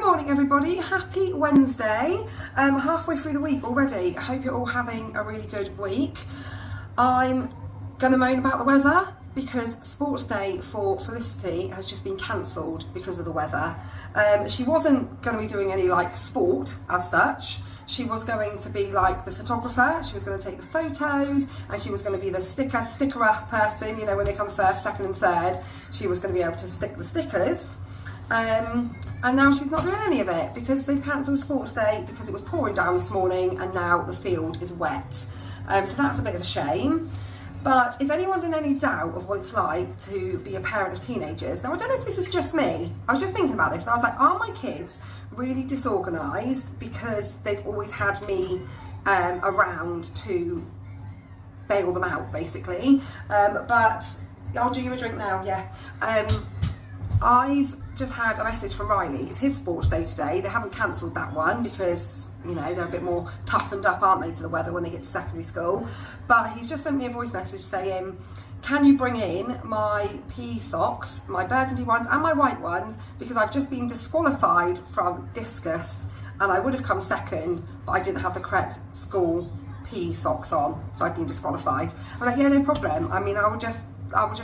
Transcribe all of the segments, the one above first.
morning everybody, happy Wednesday, halfway through the week already. I hope you're all having a really good week. I'm going to moan about the weather because sports day for Felicity has just been cancelled because of the weather. She wasn't going to be doing any like sport as such. She was going to be like the photographer, she was going to take the photos, and she was going to be the sticker-up person, you know, when they come first, second and third, she was going to be able to stick the stickers. And now she's not doing any of it because they've cancelled sports day because it was pouring down this morning and now the field is wet. So that's a bit of a shame. But if anyone's in any doubt of what it's like to be a parent of teenagers, now I don't know if this is just me, I was just thinking about this and I was like, are my kids really disorganised because they've always had me around to bail them out basically? But I'll do you a drink now, yeah. I've just had a message from Riley. It's his sports day today. They haven't cancelled that one because, you know, they're a bit more toughened up, aren't they, to the weather when they get to secondary school. But he's just sent me a voice message saying, can you bring in my PE socks, my burgundy ones and my white ones, because I've just been disqualified from discus and I would have come second, but I didn't have the correct school PE socks on, so I've been disqualified. I'm like, yeah, no problem. I mean, I will just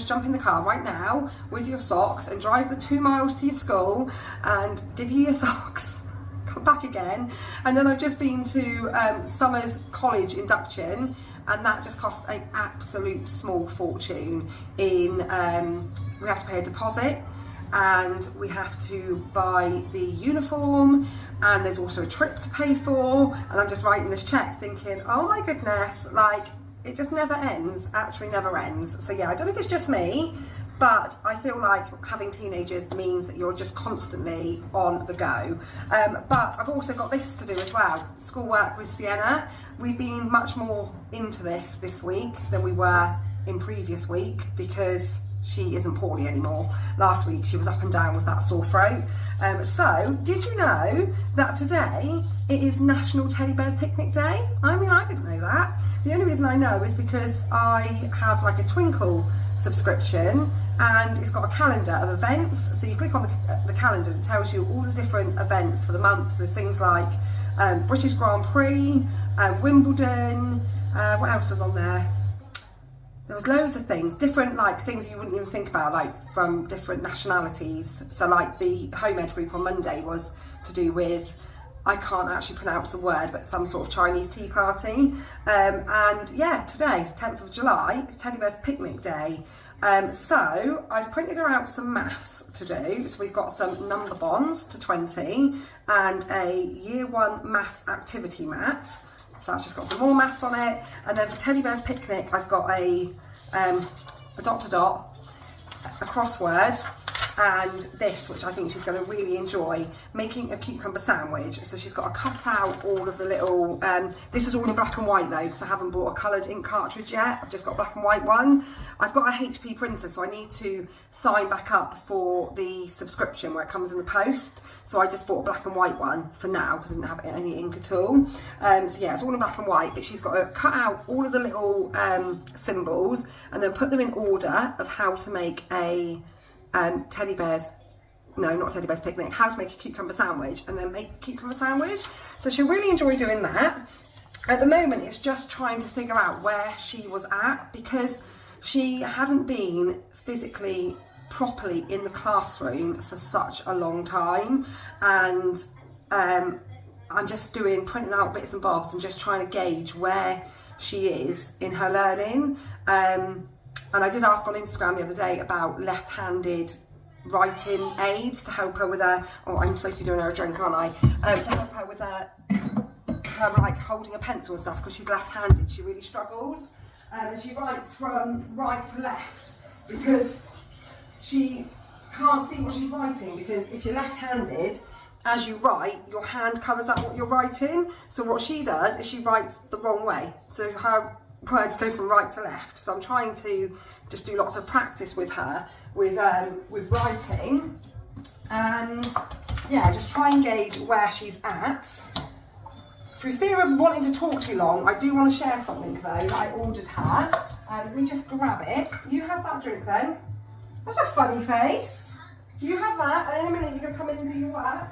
jump in the car right now with your socks and drive the 2 miles to your school and give you your socks, come back again. And then I've just been to Summer's college induction and that just cost an absolute small fortune in, we have to pay a deposit and we have to buy the uniform and there's also a trip to pay for, and I'm just writing this check thinking, oh my goodness, like, it just never ends, actually never ends. So yeah, I don't know if it's just me, but I feel like having teenagers means that you're just constantly on the go. But I've also got this to do as well, schoolwork with Sienna. We've been much more into this week than we were in previous week because she isn't poorly anymore. Last week she was up and down with that sore throat. So did you know that today it is National Teddy Bears Picnic Day? I mean, I didn't know that. The only reason I know is because I have like a Twinkle subscription and it's got a calendar of events. So you click on the calendar, it tells you all the different events for the month. There's things like British Grand Prix, Wimbledon, what else was on there? There was loads of things, different like things you wouldn't even think about, like from different nationalities. So like the home ed group on Monday was to do with, I can't actually pronounce the word, but some sort of Chinese tea party. And yeah, today, 10th of July, it's Teddy Bears Picnic Day. So I've printed her out some maths to do. So we've got some number bonds to 20 and a year 1 maths activity mat. So that's just got some more maths on it. And then for Teddy Bear's Picnic, I've got a dot to dot, a crossword, and this, which I think she's going to really enjoy, making a cucumber sandwich. So she's got to cut out all of the little, this is all in black and white though, because I haven't bought a coloured ink cartridge yet. I've just got a black and white one. I've got a HP printer, so I need to sign back up for the subscription where it comes in the post. So I just bought a black and white one for now because I didn't have any ink at all. So yeah, it's all in black and white, but she's got to cut out all of the little symbols and then put them in order of how to make a Teddy Bear's, no, not Teddy Bear's Picnic, how to make a cucumber sandwich and then make the cucumber sandwich. So she'll really enjoy doing that. At the moment, it's just trying to figure out where she was at because she hadn't been physically properly in the classroom for such a long time. And I'm just printing out bits and bobs and just trying to gauge where she is in her learning. And I did ask on Instagram the other day about left-handed writing aids to help her with her, oh, I'm supposed to be doing her a drink, aren't I? To help her with her like holding a pencil and stuff, because she's left-handed, she really struggles. And she writes from right to left because she can't see what she's writing, because if you're left-handed, as you write, your hand covers up what you're writing. So what she does is she writes the wrong way. So her words go from right to left. So I'm trying to just do lots of practice with her with writing, and yeah, just try and gauge where she's at. Through fear of wanting to talk too long, I do want to share something though that I ordered her. Let me just grab it. You have that drink then. That's a funny face. You have that, and in a minute you're going to come in and do your work.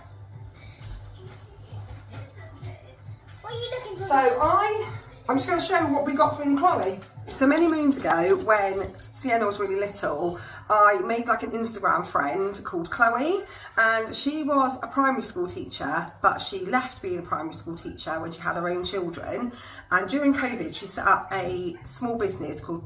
I'm just going to show you what we got from Chloe. So many moons ago, when Sienna was really little, I made like an Instagram friend called Chloe, and she was a primary school teacher, but she left being a primary school teacher when she had her own children. And during COVID, she set up a small business called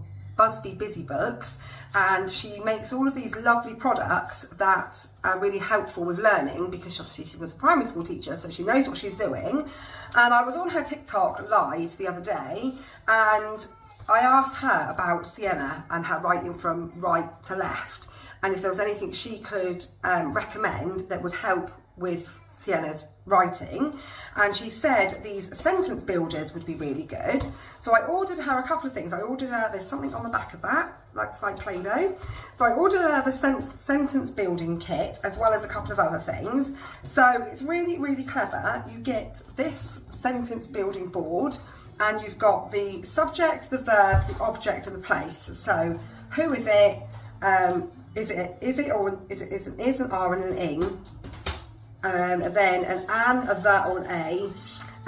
Busy Books, and she makes all of these lovely products that are really helpful with learning, because she was a primary school teacher, so she knows what she's doing. And I was on her TikTok live the other day, and I asked her about Sienna and her writing from right to left, and if there was anything she could recommend that would help with Sienna's writing. And she said these sentence builders would be really good. So I ordered her a couple of things. I ordered her, there's something on the back of that, like Play-Doh. So I ordered her the sentence building kit, as well as a couple of other things. So it's really, really clever. You get this sentence building board, and you've got the subject, the verb, the object, and the place. So who is it? Is it or is it is an R and an ing? And then an, a the or an a,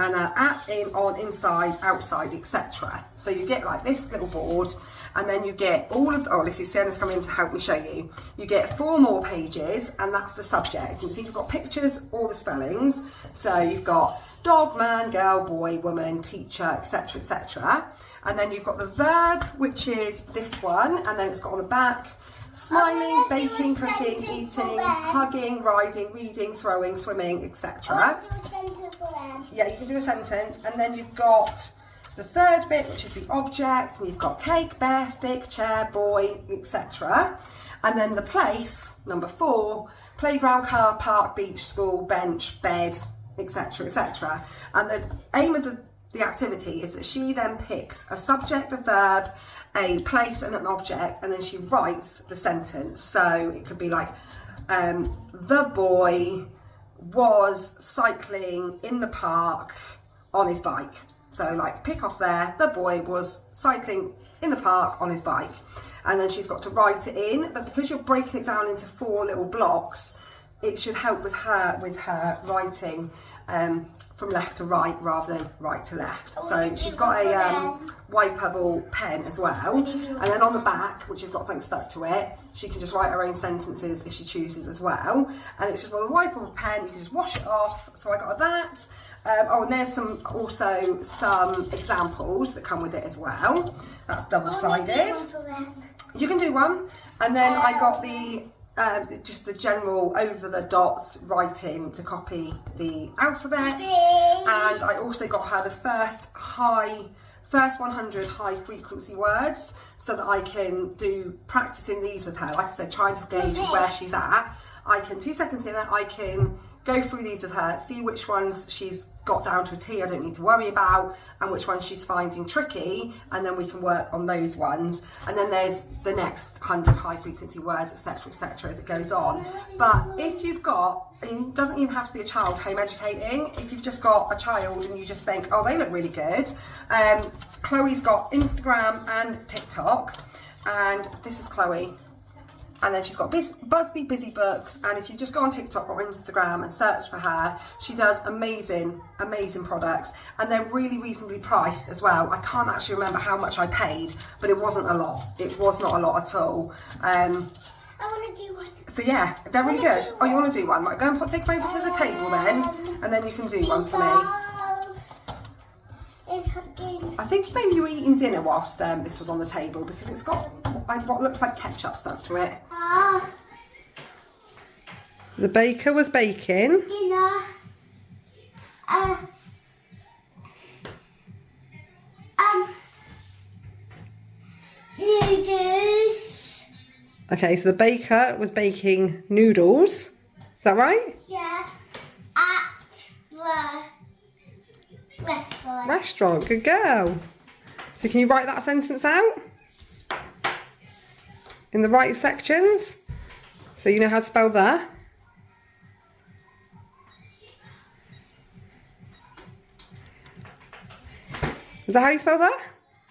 and an at, in, on, inside, outside, etc. So you get like this little board, and then you get all of the, this is Sienna's coming in to help me show you. You get 4 more pages, and that's the subject. You see you've got pictures, all the spellings. So you've got dog, man, girl, boy, woman, teacher, etc, etc. And then you've got the verb, which is this one, and then it's got on the back smiling, baking, cooking, eating, hugging, riding, reading, throwing, swimming, etc. Yeah, you can do a sentence. And then you've got the third bit, which is the object, and you've got cake, bear, stick, chair, boy, etc. And then the place, number 4, playground, car, park, beach, school, bench, bed, etc, etc. And the aim of the activity is that she then picks a subject, a verb, a place and an object, and then she writes the sentence. So it could be like, the boy was cycling in the park on his bike. So like pick off there, the boy was cycling in the park on his bike. And then she's got to write it in, but because you're breaking it down into 4 little blocks, it should help with her writing from left to right rather than right to left. So she's got a wipeable pen as well, and then on the back, which has got something stuck to it, she can just write her own sentences if she chooses as well. And it's just with a wipeable pen, you can just wash it off. So I got that. And there's also some examples that come with it as well. That's double-sided. You can do one. And then I got the just the general over the dots writing to copy the alphabet, and I also got her the first 100 high frequency words, so that I can do practicing these with her. Like I said, trying to gauge where she's at. I can 2 seconds in, I can go through these with her, see which ones she's got down to a T, I don't need to worry about, and which ones she's finding tricky, and then we can work on those ones. And then there's the next 100 high frequency words, etc, etc, as it goes on. But if you've got, it doesn't even have to be a child home educating, if you've just got a child and you just think, oh, they look really good, Chloe's got Instagram and TikTok, and this is Chloe. And then she's got Busy Books, and if you just go on TikTok or Instagram and search for her, she does amazing, amazing products, and they're really reasonably priced as well. I can't actually remember how much I paid, but it wasn't a lot. It was not a lot at all. I want to do one. So yeah, they're really good. Oh, you want to do one? Right, go and take them over to the table then, and then you can do one for me. I think maybe you were eating dinner whilst this was on the table, because it's got what looks like ketchup stuck to it. The baker was baking. Dinner. Noodles. Okay, so the baker was baking noodles. Is that right? Yeah. At the restaurant. Good girl. So can you write that sentence out in the right sections, so you know how to spell there? Is that how you spell that?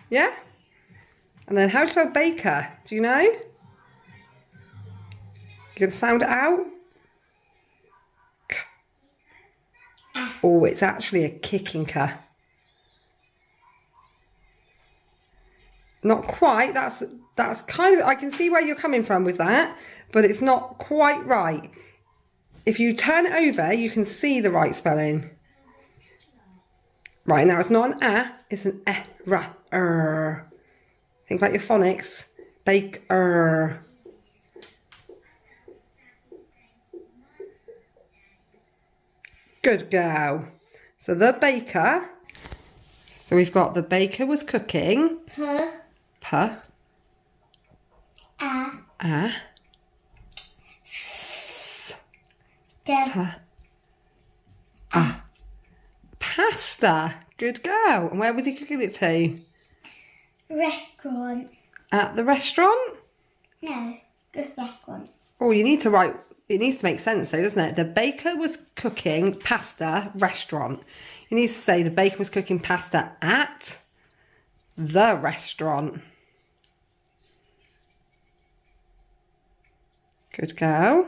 Yeah? And then how to spell baker? Do you know? You can sound it out. Oh, it's actually a kicking ka. Not quite. That's kind of, I can see where you're coming from with that, but it's not quite right. If you turn it over, you can see the right spelling. Right, now it's not an A, it's an E-R. Think about your phonics. Baker. Good girl. So the baker. So we've got the baker was cooking. P. A. Pasta. Good girl. And where was he cooking it to? Restaurant. At the restaurant? No, just restaurant. Oh, you need to write, it needs to make sense though, doesn't it? The baker was cooking pasta, restaurant. You need to say the baker was cooking pasta at the restaurant. Good girl.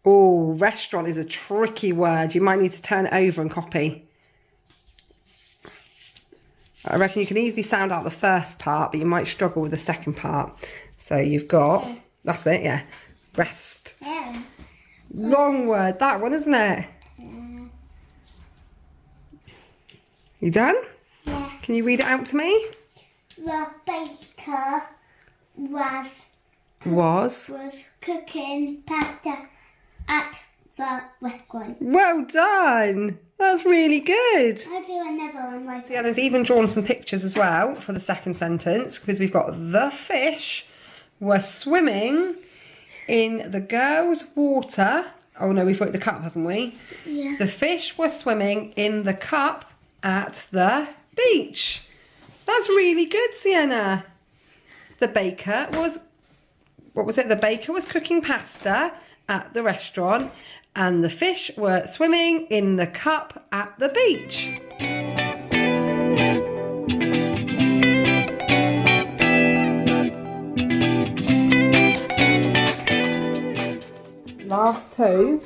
Oh, restaurant is a tricky word. You might need to turn it over and copy. I reckon you can easily sound out the first part, but you might struggle with the second part. So you've got, that's it, yeah. Rest. Yeah. Long word, that one, isn't it? You done? Yeah. Can you read it out to me? The baker was cooking pasta at the restaurant. Well done. That's really good. I'll do another one right Yeah, there's even drawn some pictures as well for the second sentence, because we've got the fish were swimming in the girls' water. Oh no, we've put the cup, haven't we? Yeah. The fish were swimming in the cup at the beach. That's really good, Sienna. The baker was, what was it? The baker was cooking pasta at the restaurant and the fish were swimming in the cup at the beach. Last two.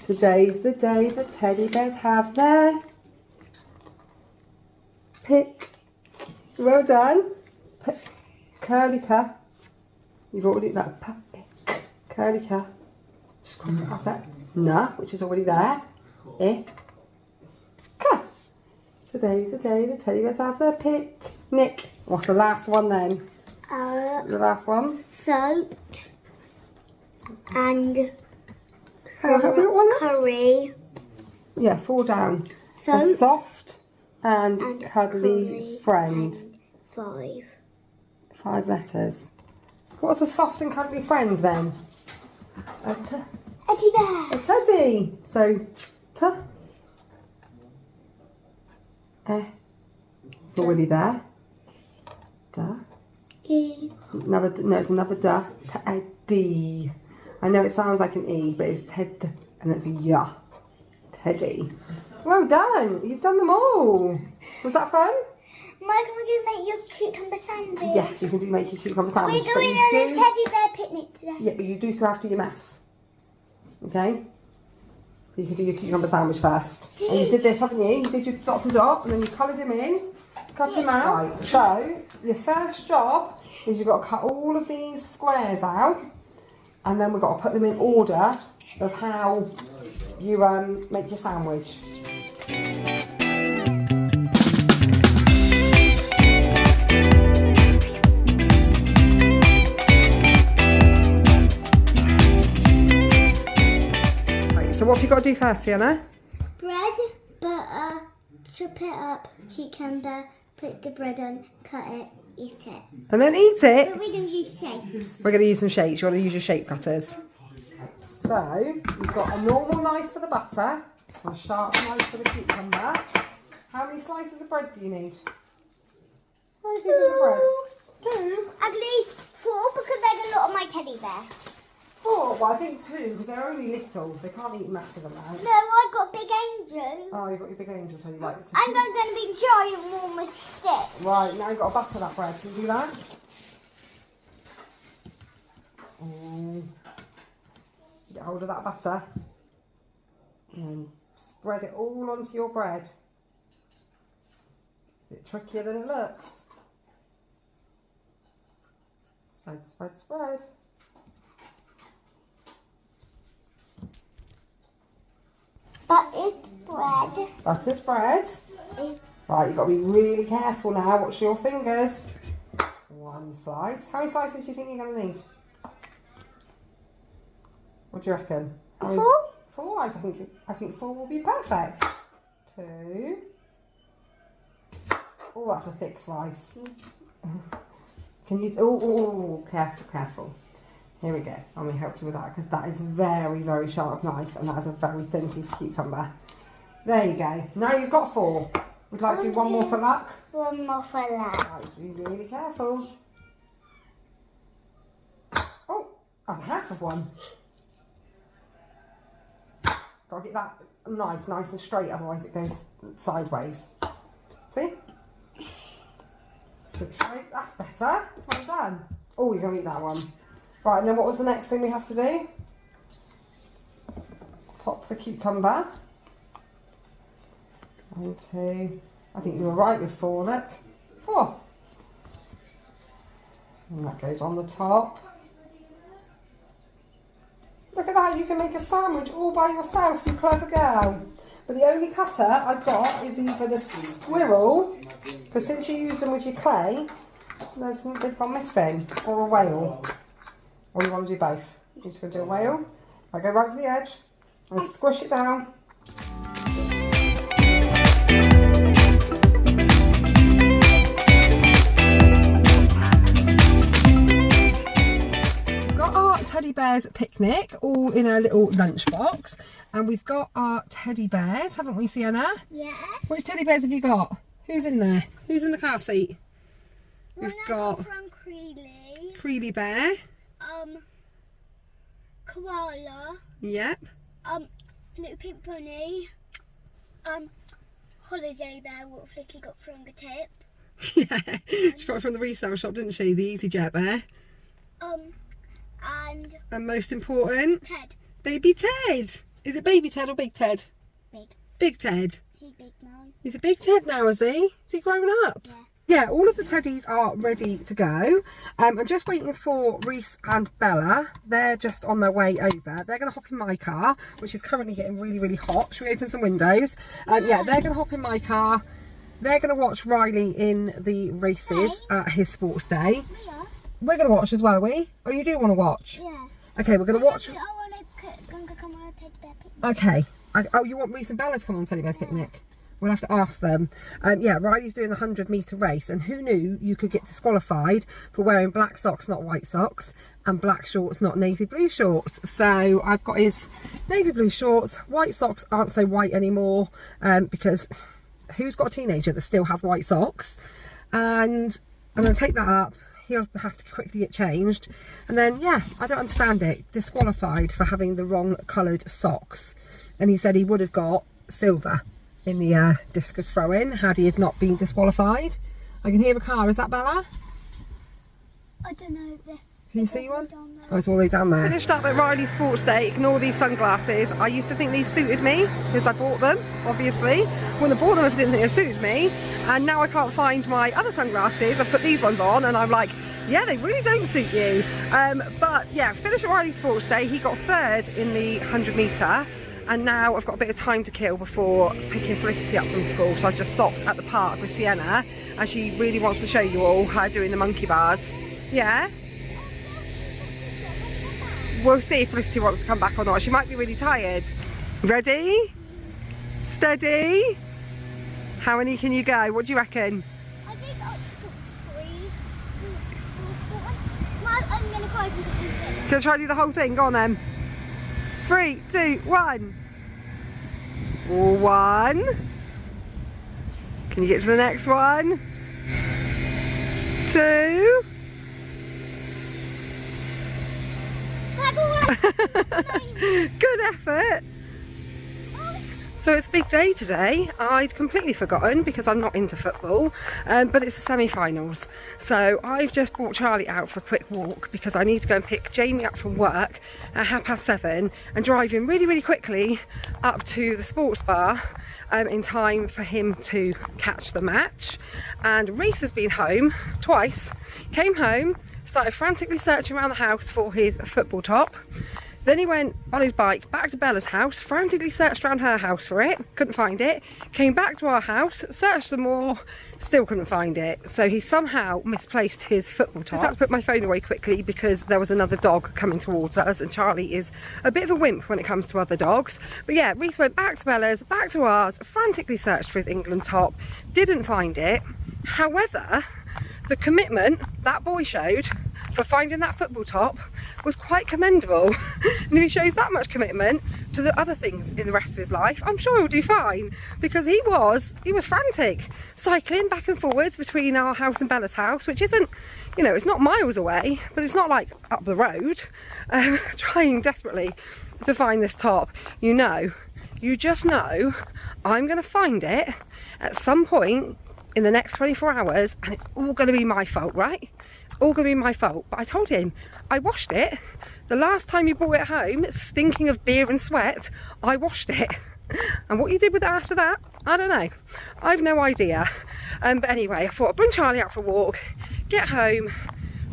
Today's the day the teddy bears have their pick. Well done. Curly car. You've already that pick. Curly car. Just cross it past that. Na, which is already there. Ka. Today's the day the teddy bears have their picnic. What's the last one then? The last one. Soap and Have we got one left? curry. Yeah, 4 down. Soap A soft and and cuddly friend. and 5 letters. What's a soft and cuddly friend then? A teddy bear. teddy. So, it's already there. Da. No, it's another da. Teddy. I know it sounds like an E, but it's ted, and it's a ya. Teddy. Well done. You've done them all. Was that fun? Mike, can we make your cucumber sandwich? Yes, you can do make your cucumber sandwich. We're going on a teddy bear picnic today. Yeah, but you do still have to do your maths. Okay? You can do your cucumber sandwich first. And you did this, haven't you? You did your dot to dot, and then you coloured him in, cut him out. Right, so, your first job is you've got to cut all of these squares out, and then we've got to put them in order of how you make your sandwich. So what have you got to do first, Sienna? Bread, butter, chop it up, cucumber, put the bread on, cut it, eat it. And then eat it? But we don't use shapes. We're going to use some shapes. You want to use your shape cutters. So, you've got a normal knife for the butter, a sharp knife for the cucumber. How many slices of bread do you need? How many pieces of bread? 2. Actually, 4 because there's a lot of my teddy bear. 4? Well, I think 2 because they're only little. They can't eat massive amounts. No, I got Big Angel. Oh, you've got your big angel, tell you right. I'm going to be giant warm stick. Right, now you've got to butter that bread. Can you do that? Oh. Get hold of that butter. And then spread it all onto your bread. Is it trickier than it looks? Spread, spread, spread. Buttered bread. Buttered bread. Right, you've got to be really careful now. Watch your fingers. One slice. How many slices do you think you're going to need? What do you reckon? 4? 4? I think 4 will be perfect. 2. Oh, that's a thick slice. Can you? Oh, careful, careful. Here we go. Let me help you with that because that is a very, very sharp knife and that is a very thin piece of cucumber. There you go. Now you've got 4. Would you like to do one more for luck? One more for luck. Right, be really careful. Oh, that's half of one. Got to get that knife nice and straight, otherwise it goes sideways. See? Good straight. That's better. Well done. Oh, you're going to eat that one. Right, and then what was the next thing we have to do? Pop the cucumber. 1, 2. I think you were right with 4, look. 4. And that goes on the top. Look at that, you can make a sandwich all by yourself, you clever girl. But the only cutter I've got is either the squirrel, because since you use them with your clay, they've gone missing, or a whale. Or you want to do both? You're just going to do a whale. I go right to the edge and squish it down. We've got our teddy bears picnic all in a little lunchbox, and we've got our teddy bears, haven't we, Sienna? Yeah. Which teddy bears have you got? Who's in there? Who's in the car seat? We've got from Creely. Creely Bear. Koala. Yep. Little Pink Bunny. Holiday Bear, what Flicky got from the tip. Yeah, she got it from the resale shop, didn't she? The EasyJet Bear. And most important, Ted. Baby Ted. Is it Baby Ted or Big Ted? Big. Big Ted. He's big now. He's a big Ted now, is he? Is he grown up? Yeah. Yeah, all of the teddies are ready to go. I'm just waiting for Reese and Bella. They're just on their way over. They're going to hop in my car, which is currently getting really, really hot. Should we open some windows? Yeah, they're going to hop in my car. They're going to watch Riley in the races at his sports day. We're going to watch as well, are we? Oh, you do want to watch? Yeah. Okay, we're going to watch. I want to come on a teddy bear picnic. Okay. Oh, you want Reese and Bella to come on Teddy Bear's picnic? We'll have to ask them. Yeah, Riley's doing the 100-metre race, and who knew you could get disqualified for wearing black socks, not white socks, and black shorts, not navy blue shorts. So I've got his navy blue shorts. White socks aren't so white anymore, because who's got a teenager that still has white socks? And I'm going to take that up. He'll have to quickly get changed. And then, yeah, I don't understand it. Disqualified for having the wrong coloured socks. And he said he would have got silver in the discus throw-in had he have not been disqualified. I can hear a car. Is that Bella? I don't know. Can you see one? Oh, it's all the way down there. Finished up at Riley's Sports Day. Ignore these sunglasses. I used to think these suited me because I bought them, obviously. Wouldn't have bought them if I didn't think they suited me. And now I can't find my other sunglasses. I've put these ones on and I'm like, yeah, they really don't suit you. But yeah, finished at Riley's Sports Day. He got 3rd in the 100-metre. And now I've got a bit of time to kill before picking Felicity up from school. So I've just stopped at the park with Sienna and she really wants to show you all her doing the monkey bars. Yeah? We'll see if Felicity wants to come back or not. She might be really tired. Ready? Steady? How many can you go? What do you reckon? I think I'll put 3, 4. I'm going to try to do this. Gonna try to do the whole thing? Go on then. 3, 2, 1. 1. Can you get to the next one? 2. Good effort. So it's a big day today. I'd completely forgotten because I'm not into football, but it's the semi-finals. So I've just brought Charlie out for a quick walk because I need to go and pick Jamie up from work at 7:30 and drive him really, really quickly up to the sports bar in time for him to catch the match. And Reese has been home twice, came home, started frantically searching around the house for his football top. Then he went on his bike back to Bella's house, frantically searched around her house for it, couldn't find it, came back to our house, searched some more, still couldn't find it. So he somehow misplaced his football top. I just had to put my phone away quickly because there was another dog coming towards us, and Charlie is a bit of a wimp when it comes to other dogs. But yeah, Reese went back to Bella's, back to ours, frantically searched for his England top, didn't find it. However, the commitment that boy showed for finding that football top was quite commendable. And if he shows that much commitment to the other things in the rest of his life, I'm sure he'll do fine, because he was frantic, cycling back and forwards between our house and Bella's house, which isn't, you know, it's not miles away, but it's not like up the road, trying desperately to find this top. You just know I'm going to find it at some point in the next 24 hours, and it's all going to be my fault, right? It's all going to be my fault. But I told him, I washed it. The last time you brought it home, stinking of beer and sweat, I washed it. And what you did with it after that, I don't know. I've no idea. But anyway, I thought I'd bring Charlie out for a walk, get home,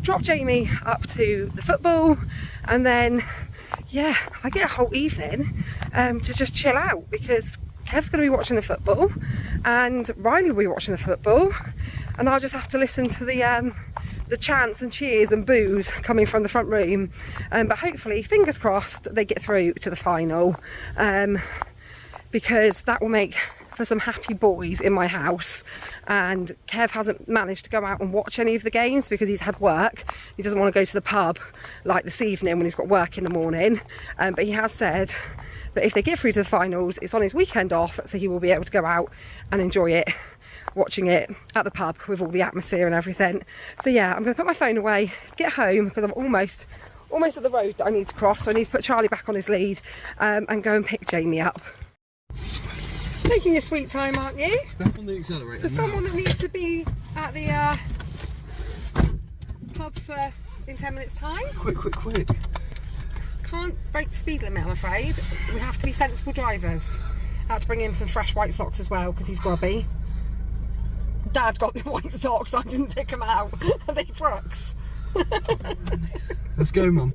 drop Jamie up to the football, and then, yeah, I get a whole evening to just chill out, because Kev's going to be watching the football and Riley will be watching the football, and I'll just have to listen to the chants and cheers and boos coming from the front room. But hopefully, fingers crossed, they get through to the final, because that will make for some happy boys in my house. And Kev hasn't managed to go out and watch any of the games because he's had work. He doesn't want to go to the pub like this evening when he's got work in the morning, but he has said that if they get through to the finals, it's on his weekend off, so he will be able to go out and enjoy it, watching it at the pub with all the atmosphere and everything. So yeah, I'm going to put my phone away, get home, because I'm almost at the road that I need to cross, so I need to put Charlie back on his lead, and go and pick Jamie up. Taking your sweet time, aren't you? Step on the accelerator. For someone that needs to be at the pub in 10 minutes time. Quick. Can't break the speed limit, I'm afraid. We have to be sensible drivers. I had to bring him some fresh white socks as well because he's grubby. Dad got the white socks, I didn't pick them out. Are they Brooks? Let's go, Mum.